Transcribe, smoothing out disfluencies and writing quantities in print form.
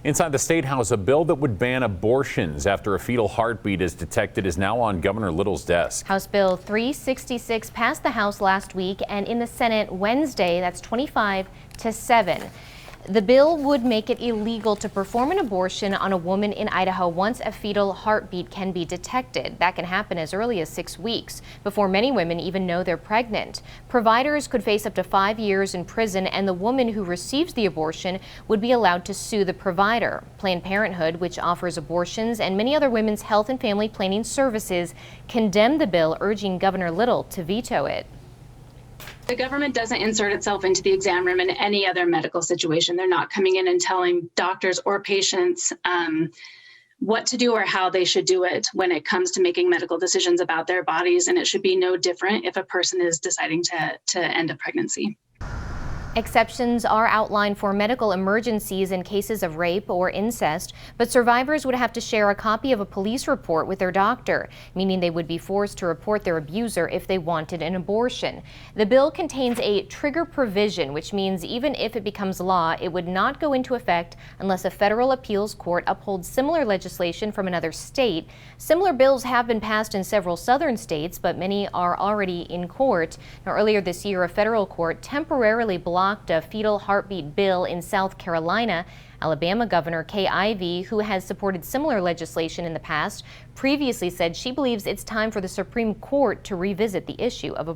Inside the State House, a bill that would ban abortions after a fetal heartbeat is detected is now on Governor Little's desk. House Bill 366 passed the House last week and in the Senate Wednesday. That's 25-7. The bill would make it illegal to perform an abortion on a woman in Idaho once a fetal heartbeat can be detected. That can happen as early as 6 weeks before many women even know they're pregnant. Providers could face up to 5 years in prison, and the woman who receives the abortion would be allowed to sue the provider. Planned Parenthood, which offers abortions and many other women's health and family planning services, condemned the bill, urging Governor Little to veto it. The government doesn't insert itself into the exam room in any other medical situation. They're not coming in and telling doctors or patients what to do or how they should do it when it comes to making medical decisions about their bodies. And it should be no different if a person is deciding to end a pregnancy. Exceptions are outlined for medical emergencies in cases of rape or incest, but survivors would have to share a copy of a police report with their doctor, meaning they would be forced to report their abuser if they wanted an abortion. The bill contains a trigger provision, which means even if it becomes law, it would not go into effect unless a federal appeals court upholds similar legislation from another state. Similar bills have been passed in several southern states, but many are already in court. Now, earlier this year, a federal court temporarily blocked a fetal heartbeat bill in South Carolina. Alabama Governor Kay Ivey, who has supported similar legislation in the past, previously said she believes it's time for the Supreme Court to revisit the issue of abortion.